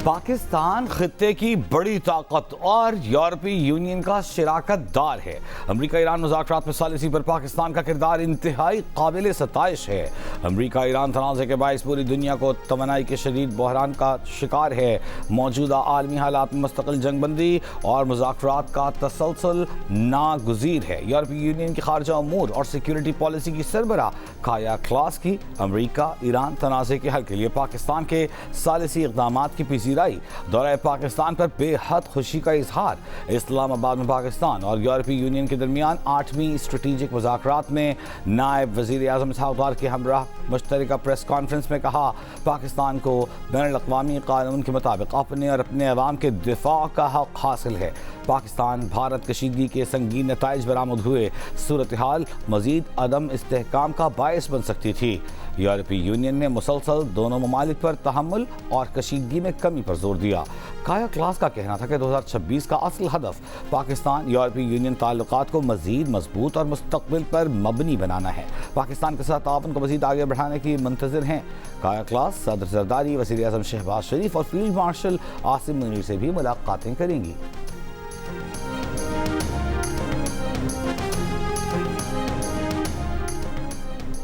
पाकिस्तान खित्ते की बड़ी ताकत और यूरोपीय यूनियन का शराकत दार है। अमरीका ईरान मुज़ाकरात में सालिसी पर पाकिस्तान का किरदार इंतहाई काबिल सताइश है। अमरीका ईरान तनाज़े के बायस पूरी दुनिया को तवानाई के शदीद बहरान का शिकार है। मौजूदा आलमी हालात में मुस्तकिल जंगबंदी और मुज़ाकरात का तसलसल नागुज़ीर है। यूरोपीय यूनियन की खारजा अमूर और सिक्योरिटी पॉलिसी की सरबराह काया क्लास की अमरीका ईरान तनाज़े के हल के लिए पाकिस्तान के सालिसी इक़दामात की पजीराई। दौरे पाकिस्तान पर बेहद खुशी का इजहार। इस्लामाबाद में पाकिस्तान और यूरोपीय यूनियन के दरमियान 8वीं स्ट्रेटेजिक मुज़ाकरात में नायब वज़ीर आज़म इसहाक़ डार के हमरा मुश्तरका प्रेस कॉन्फ्रेंस में कहा, पाकिस्तान को बैनुल-अक़वामी कानून के मुताबिक अपने और अपने अवाम के दिफा का हक़ हासिल है। पाकिस्तान भारत कशीदगी के संगीन नताइज बरामद हुए सूरत हाल मज़ीद अदम इस्तेहकाम का बायस बन सकती थी। यूरोपीय यूनियन ने मुसलसल दोनों ममालिक पर तहम्मुल और कशीदगी में कमी पर जोर दिया। काया क्लास का कहना था कि 2026 का असल हदफ पाकिस्तान यूरोपीय यूनियन ताल्लुकात को मज़ीद मजबूत और मुस्तक़बिल पर मबनी बनाना है। पाकिस्तान के साथ ताउन को मज़ीद आगे बढ़ाने की मुंतज़िर हैं। काया क्लास सदर ज़रदारी, वज़ीर आज़म शहबाज शरीफ और फील्ड मार्शल आसिम मुनीर से भी मुलाकातें करेंगी।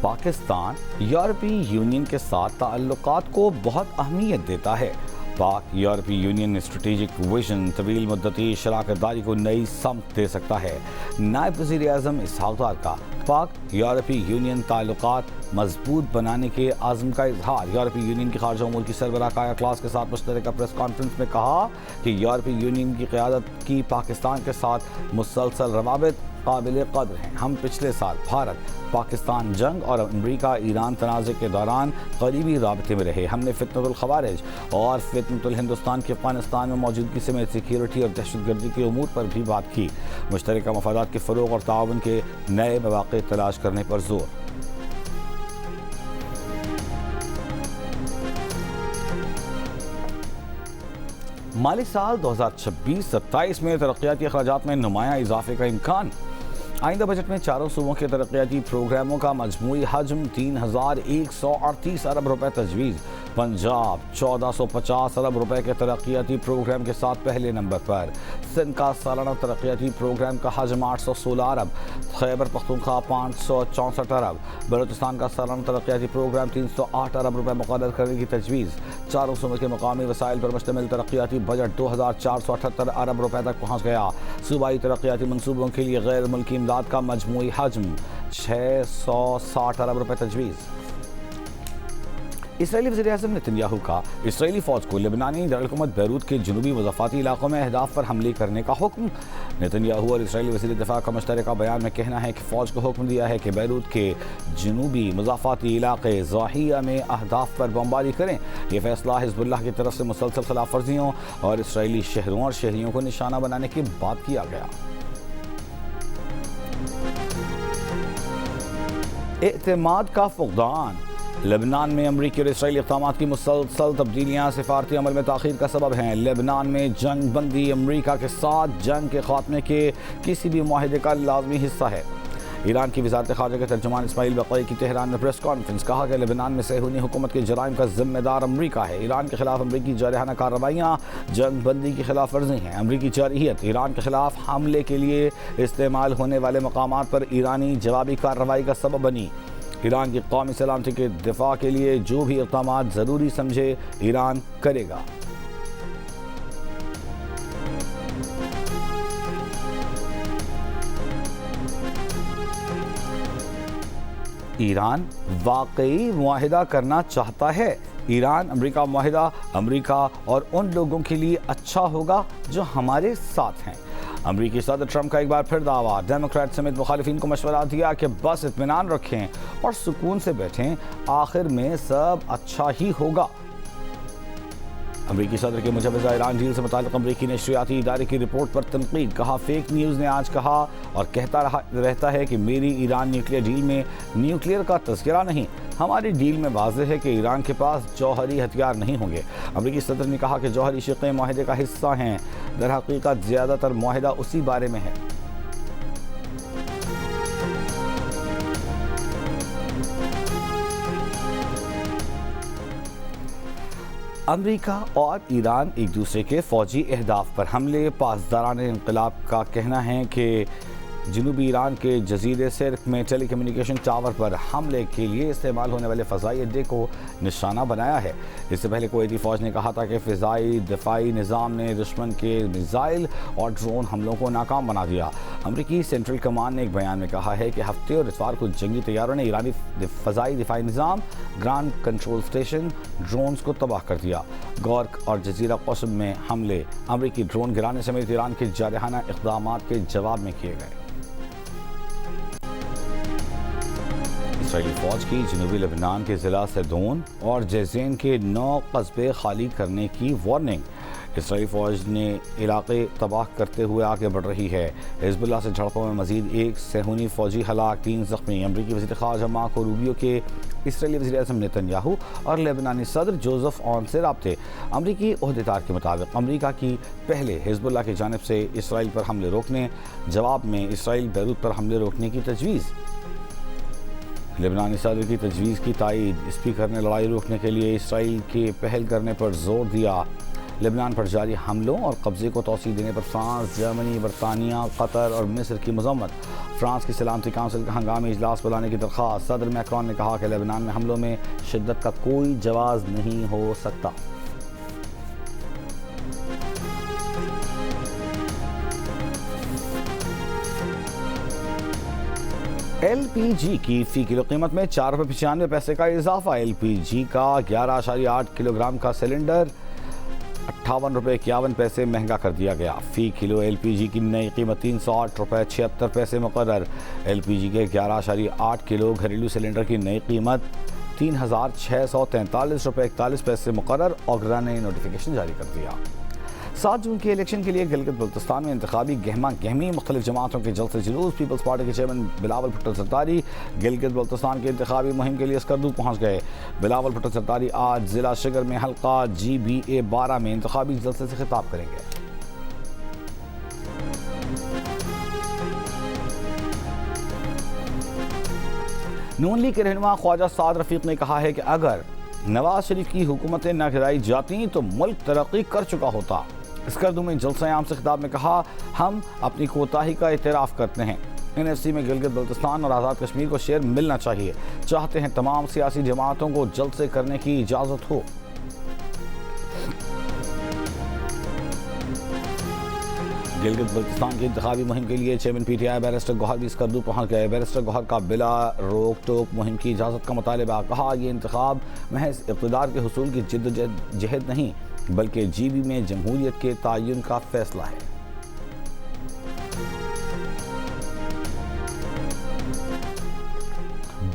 पाकिस्तान यूरोपीय यूनियन के साथ ताल्लुकात को बहुत अहमियत देता है। पाक यूरोपीय यूनियन ने स्ट्रेटेजिक विजन तवील मुद्दती शराकतदारी को नई समत दे सकता है। नायब वज़ीर आज़म इसहाक़ डार का पाक यूरोपीय यूनियन ताल्लुकात मजबूत बनाने के आज़म का इजहार। यूरोपीय यूनियन की खारजा अमूर की सरबराह काया क्लास के साथ मुश्तरका प्रेस कॉन्फ्रेंस में कहा कि यूरोपीय यूनियन की क़यादत की पाकिस्तान के साथ मुसलसल रवाबित काबिल कदर हैं। हम पिछले साल भारत पाकिस्तान जंग और अमरीका ईरान तनाज़े के दौरान करीबी राबते में रहे। हमने फितनतुल ख़वारिज और फितनतुल हिंदुस्तान की अफ़गानिस्तान में मौजूदगी समेत सिक्योरिटी और दहशतगर्दी के उमूर पर भी बात की। मुश्तरका मफादात के फ़रोग़ और ताउन के नए मौक़े तलाश करने पर जोर। माली साल 2026-27 में तरक्याती अखराजात में नुमाया इजाफे का इम्कान। आइंदा बजट में चारों सूबों के तरक्याती प्रोग्रामों का मजमूई हजम 3138 अरब रुपए तजवीज़। पंजाब 1450 अरब रुपए के तरक्याती प्रोग्राम के साथ पहले नंबर पर। सिंध का सालाना तरक्याती प्रोग्राम का हजम 816 अरब। खैबर पख्तूनख्वा 564 अरब। बलूचिस्तान का सालाना तरक्याती प्रोग्राम 308 अरब रुपए मुक़र्रर करने की तजवीज़। चारों सूबों के मकामी वसाइल पर मुश्तमिल तरक्याती बजट 2478 अरब रुपए तक पहुँच गया। सूबाई तरक्याती मनसूबों के लिए गैर मुल्की इमदाद का मजमूई हजम 660 अरब रुपए तजवीज़। इसराइली वज़ीर आज़म नेतन्याहू का इसराइली फ़ौज को लेबनानी दारुल-हुकूमत बैरूत के जनूबी मज़ाफ़ाती इलाकों में अहदाफ पर हमले करने का हुक्म। नेतन्याहू और इसराइली वज़ीर दिफ़ा का मुश्तरका बयान में कहना है कि फ़ौज को हुक्म दिया है कि बैरूत के जनूबी मज़ाफ़ाती इलाक़े ज़ाहिया में अहदाफ पर बमबारी करें। यह फ़ैसला हिज़्बुल्लाह की तरफ से मुसलसल खिलाफ़ वर्जियों और इसराइली शहरों और शहरियों को निशाना बनाने के बाद किया गया। एतमाद का फुक़दान। लेबनान में अमरीकी और इसराइली इक़दामात की मुसलसल तब्दीलियाँ सिफारती अमल में ताख़ीर का सबब हैं। लेबनान में जंग बंदी अमरीका के साथ जंग के ख़ात्मे के किसी भी मुआहदे का लाज़मी हिस्सा है। ईरान की वज़ारत ख़ारजा के तर्जुमान इस्माइल बक़ई की तेहरान में प्रेस कॉन्फ्रेंस कहा कि लेबनान में सहूनी हुकूमत के जराइम का ज़िम्मेदार अमरीका है। ईरान के ख़िलाफ़ अमरीकी जारहाना कार्रवाइयाँ जंग बंदी की खिलाफ वर्जी हैं। अमरीकी जारहियत ईरान के ख़िलाफ़ हमले के लिए इस्तेमाल होने वाले मकामात पर ईरानी जवाबी कार्रवाई का सबब बनी। ईरान की कौमी सलामती के दिफा के लिए जो भी इक़दामात ज़रूरी समझे ईरान करेगा। ईरान वाकई मुआहिदा करना चाहता है। ईरान अमरीका मुआहिदा अमरीका और उन लोगों के लिए अच्छा होगा जो हमारे साथ हैं। अमरीकी सदर ट्रंप का एक बार फिर दावा। डेमोक्रेट समेत मुखालिफिन को मशवरा दिया कि बस इत्मीनान रखें और सुकून से बैठें, आखिर में सब अच्छा ही होगा। अमरीकी सदर के मुजवज़ा ईरान डील से मुताल्लिक़ अमरीकी नशरियाती इदारे की रिपोर्ट पर तनकीद। कहा, फेक न्यूज़ ने आज कहा और कहता रहता है कि मेरी ईरान न्यूक्लियर डील में न्यूक्लियर का तज़किरा नहीं। हमारी डील में वाज़ेह है कि ईरान के पास जौहरी हथियार नहीं होंगे। अमरीकी सदर ने कहा कि जौहरी शिक़ें मुआहदे का हिस्सा हैं। दरहक़ीक़त ज़्यादातर मुआहदा उसी बारे में है। अमेरिका और ईरान एक दूसरे के फौजी अहदाफ पर हमले। पासदारान इनकलाब का कहना है कि जनूबी ईरान के जजीरे सिर्क में टेलीकम्युनिकेशन टावर पर हमले के लिए इस्तेमाल होने वाले फ़ज़ाई अड्डे को निशाना बनाया है। इससे पहले कुवैती फ़ौज ने कहा था कि फ़िज़ाई दिफाई निज़ाम ने दुश्मन के मिसाइल और ड्रोन हमलों को नाकाम बना दिया। अमरीकी सेंट्रल कमान ने एक बयान में कहा है कि हफ्ते और इतवार को जंगी तैयारों ने ईरानी फ़ज़ाई दिफाई निज़ाम, ग्राउंड कंट्रोल स्टेशन, ड्रोन्स को तबाह कर दिया। गौर्क और जजीरा क़स्म में हमले अमरीकी ड्रोन गिराने समेत ईरान के जारहाना इक़दाम के जवाब में किए गए। इसराइली फ़ौज की जनूबी लेबनान के ज़िला सदोन और जैज़ैन के 9 कस्बे खाली करने की वार्निंग। इसराइली फ़ौज ने इलाके तबाह करते हुए आगे बढ़ रही है। हिज़्बुल्लाह से झड़पों में मज़ीद एक सेहूनी फ़ौजी हलाक, 3 ज़ख्मी। अमरीकी वज़ीर ख़ारजा मार्को रूबियो के इसराइली वज़ीर आज़म नेतन्याहू और लेबनानी सदर जोसेफ ऑन से राब्ते। अमरीकी ओहदेदार के मुताबिक अमरीका की पहले हिज़्बुल्लाह की जानिब से इसराइल पर हमले रोकने, जवाब में इसराइल बैरूत पर हमले रोकने की तजवीज़। लेबनानी सदर की तजवीज़ की तायीद। स्पीकर ने लड़ाई रोकने के लिए इसराइल के पहल करने पर जोर दिया। लेबनान पर जारी हमलों और कब्ज़े को तौसीह देने पर फ्रांस, जर्मनी, बरतानिया, कतर और मिस्र की मज़म्मत। फ्रांस की सलामती काउंसिल का हंगामी इजलास बुलाने की दरख्वास्त। सदर मैक्रोन ने कहा कि लेबनान में हमलों में शिद्दत का कोई जवाज़ नहीं हो सकता। LPG की फ़ी किलो कीमत में 4 रुपये 95 का इजाफा। LPG का 11.8 किलोग्राम का सिलेंडर 58 रुपये 51 पैसे महंगा कर दिया गया। फ़ी किलो LPG की नई कीमत 308 रुपये 76 पैसे मुकर्रर। LPG के 11.8 किलो घरेलू सिलेंडर की नई कीमत 3643 रुपये 41 पैसे मुकर्रर। ओगरा ने नोटिफिकेशन जारी कर दिया। 7 जून के इलेक्शन के लिए गिलगित बल्तिस्तान में इंतखाबी गहमा गहमी। मुख्तलिफ जमातों के जलसे जुलूस। पीपल्स पार्टी के चेयरमैन बिलावल भुट्टो जरदारी गिलगित बल्तिस्तान की इंतखाबी मुहिम के लिए स्कर्दू पहुँच गए। बिलावल भुट्टो जरदारी आज जिला शिगर में हल्का GBA 12 में इंतखाबी जलसे से खिताब करेंगे। नून लीग के रहनुमा ख्वाजा साद रफीक ने कहा है कि अगर नवाज शरीफ की हुकूमतें न गिराई जाती तो मुल्क तरक्की कर चुका होता। स्कर्दू में जलसा आम से खिताब में कहा, हम अपनी कोताही का एतराफ़ करते हैं। NFC में गिलगित बल्तिस्तान और आज़ाद कश्मीर को शेयर मिलना चाहिए। चाहते हैं तमाम सियासी जमातों को जलसे करने की इजाज़त हो। गिलगित बल्तिस्तान की इंतखाबी मुहिम के लिए चेयरमैन PTI बैरिस्टर गौहर भी स्कर्दू पहुँच गए। बैरिस्टर गौहर का बिला रोक टोक मुहिम की इजाज़त का मुतालबा। कहा, ये इंतखाब महज इक़्तिदार के हुसूल की जिद्दोजहद नहीं बल्कि GB में जमहूरियत के तयन का फैसला है।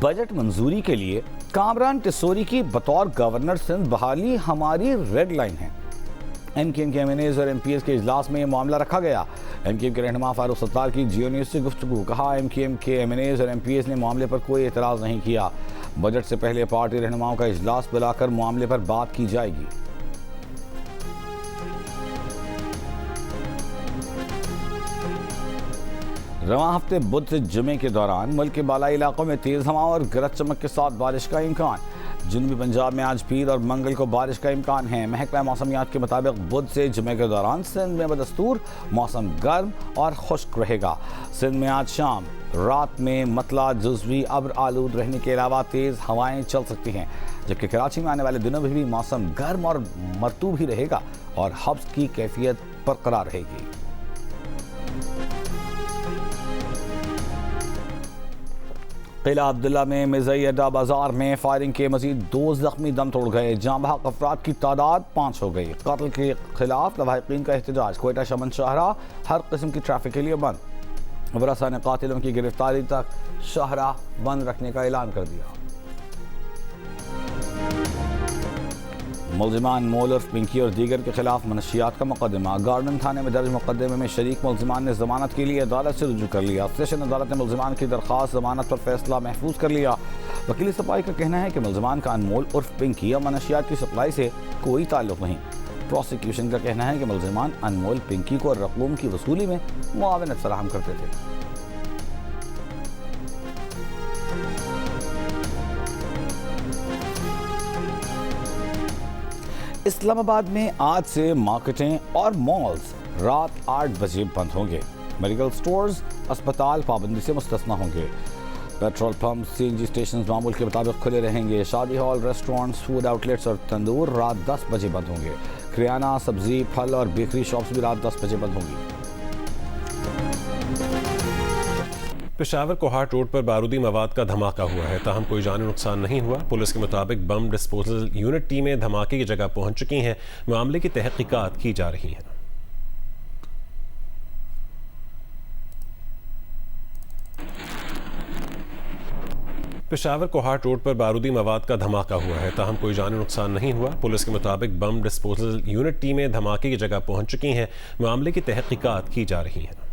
बजट मंजूरी के लिए कामरान टिसोरी की बतौर गवर्नर सिंध बहाली हमारी रेड लाइन है। MKM के MNAs और MPs के इजलास में यह मामला रखा गया। MKM के रहनुमा फारूक सत्तार की जियो न्यूज़ से गुफ्तगू। कहा, MKM के MNAs और MPs ने मामले पर कोई एतराज़ नहीं किया। बजट से पहले पार्टी रहनुमाओं का इजलास बुलाकर मामले पर बात की जाएगी। रवां हफ्ते बुध से जुमे के दौरान मुल्क के बालाई इलाकों में तेज़ हवाओं और गरज चमक के साथ बारिश का इम्कान। जनूबी पंजाब में आज पीर और मंगल को बारिश का इम्कान है। महकमा मौसमियात के मुताबिक बुध से जुमे के दौरान सिंध में बदस्तूर मौसम गर्म और खुश्क रहेगा। सिंध में आज शाम रात में मतला जुज़वी अब्र आलूद रहने के अलावा तेज़ हवाएं चल सकती हैं, जबकि कराची में आने वाले दिनों में भी मौसम गर्म और मरतूब ही रहेगा और हब्स की कैफियत बरकरार रहेगी। किला अब्दुल्ला में मिज़ई अड्डा बाजार में फायरिंग के मजीद 2 ज़ख्मी दम तोड़ गए। जाँ बहक अफराद की तादाद 5 हो गई। कत्ल के खिलाफ लवाहिकीन का एहतजाज। कोयटा शमन शाहरा हर किस्म की ट्रैफिक के लिए बंद। वरसा ने कातिलों की गिरफ्तारी तक शाहरा बंद रखने का ऐलान कर दिया। मुल्ज़िमान मोल उर्फ पिंकी और दीगर के खिलाफ मनशियात का मुकदमा। गार्डन थाने में दर्ज मुकदमे में शरीक मुल्ज़िमान ने जमानत के लिए अदालत से रुजू कर लिया। सेशन अदालत ने मुल्ज़िमान की दरख्वास्त जमानत पर फैसला महफूज कर लिया। वकील सफाई का कहना है कि मुल्ज़िमान का अनमोल उर्फ पिंकी या मनशियात की सप्लाई से कोई ताल्लुक नहीं। प्रोसिक्यूशन का कहना है कि मुल्ज़िमान अनमोल पिंकी को रकूम की वसूली में मुआवनत फराहम करते थे। इस्लामाबाद में आज से मार्केटें और मॉल्स रात 8 बजे बंद होंगे। मेडिकल स्टोर्स, अस्पताल पाबंदी से मुस्तस्ना होंगे। पेट्रोल पंप, सीएनजी स्टेशन मामूल के मुताबिक खुले रहेंगे। शादी हॉल, रेस्टोरेंट्स, फूड आउटलेट्स और तंदूर रात 10 बजे बंद होंगे। किराना, सब्जी, फल और बेकरी शॉप्स भी रात 10 बजे बंद होंगी। पेशावर कोहाट रोड पर बारूदी मवाद का धमाका हुआ है, ताहम कोई जानी नुकसान नहीं हुआ। पुलिस के मुताबिक बम डिस्पोजल यूनिट टीमें धमाके की जगह पहुंच चुकी हैं। मामले की तहकीकात की जा रही हैं। पेशावर कोहाट रोड पर बारूदी मवाद का धमाका हुआ है, ताहम कोई जानी नुकसान नहीं हुआ। पुलिस के मुताबिक बम डिस्पोजल यूनिट टीमें धमाके की जगह पहुंच चुकी हैं। मामले की तहकीकात की जा रही हैं।